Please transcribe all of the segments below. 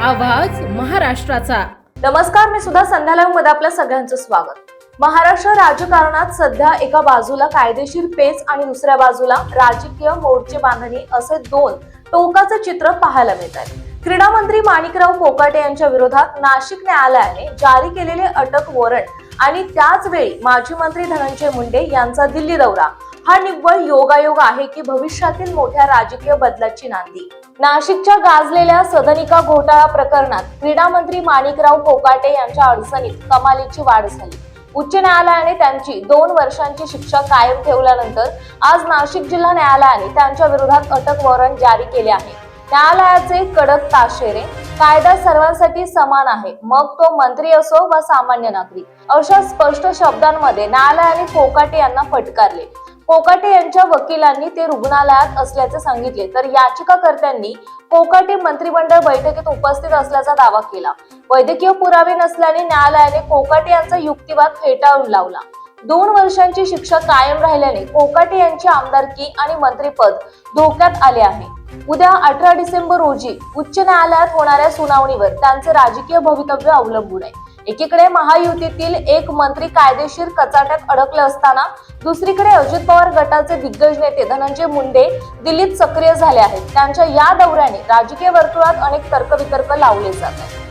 आवाज महाराष्ट्राचा। नमस्कार, मी सुद्धा संध्या लाईव्ह मध्ये आपल्या सगळ्यांचं स्वागत। महाराष्ट्र राजकारणात सध्या एका बाजूला कायदेशीर पेच आणि दुसऱ्या बाजूला राजकीय मोर्चे बांधणी असे दोन टोकाचे चित्र पाहायला मिळत आहे। क्रीडा मंत्री माणिकराव कोकाटे यांच्या विरोधात नाशिक न्यायालयाने जारी केलेले अटक वॉरंट आणि त्याच वेळी माजी मंत्री धनंजय मुंडे यांचा दिल्ली दौरा हा निव्वळ योगायोग आहे की भविष्यातील मोठ्या राजकीय बदलाची नांदी। नाशिकच्या गाजलेल्या सदनिका घोटाळा प्रकरणात क्रीडा मंत्री माणिकराव कोकाटे यांच्या अडचणीत कमालीची वाढ झाली। उच्च न्यायालयाने त्यांची 2 वर्षांची शिक्षा कायम ठेवल्यानंतर आज नाशिक जिल्हा न्यायालयाने त्यांच्या विरोधात अटक वॉरंट जारी केले आहे। न्यायालयाचे कडक ताशेरे, कायदा सर्वांसाठी समान आहे, मग तो मंत्री असो वा सामान्य नागरिक, अशा स्पष्ट शब्दांमध्ये न्यायालयाने कोकाटे यांना फटकारले। कोकाटे यांच्या वकिलांनी ते रुग्णालयात असल्याचे सांगितले, तर याचिकाकर्त्यांनी कोकाटे मंत्रिमंडळ बैठकीत उपस्थित असल्याचा दावा केला। वैद्यकीय पुरावे नसल्याने न्यायालयाने कोकाटे यांचा युक्तिवाद फेटाळून लावला। 2 वर्षांची शिक्षा कायम राहिल्याने कोकाटे यांची आमदारकी आणि मंत्रिपद धोक्यात आले आहे। उद्या 18 डिसेंबर रोजी उच्च न्यायालयात होणाऱ्या सुनावणीवर त्यांचे राजकीय भवितव्य अवलंबून आहे। एकीकडे महायुतीतील एक मंत्री कायदेशीर कचाट्यात अडकले असताना दुसरीकडे अजित पवार गटाचे दिग्गज नेते धनंजय मुंडे दिल्लीत सक्रिय झाले आहेत। त्यांच्या या दौऱ्याने राजकीय वर्तुळात अनेक तर्कवितर्क लावले जात आहेत।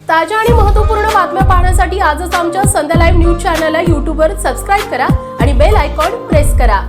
ताज्या आणि महत्त्वपूर्ण बातम्या पाहण्यासाठी आजच आमच्या संध्या लाईव्ह न्यूज चॅनलला YouTube वर सबस्क्राईब करा आणि बेल आयकॉन प्रेस करा।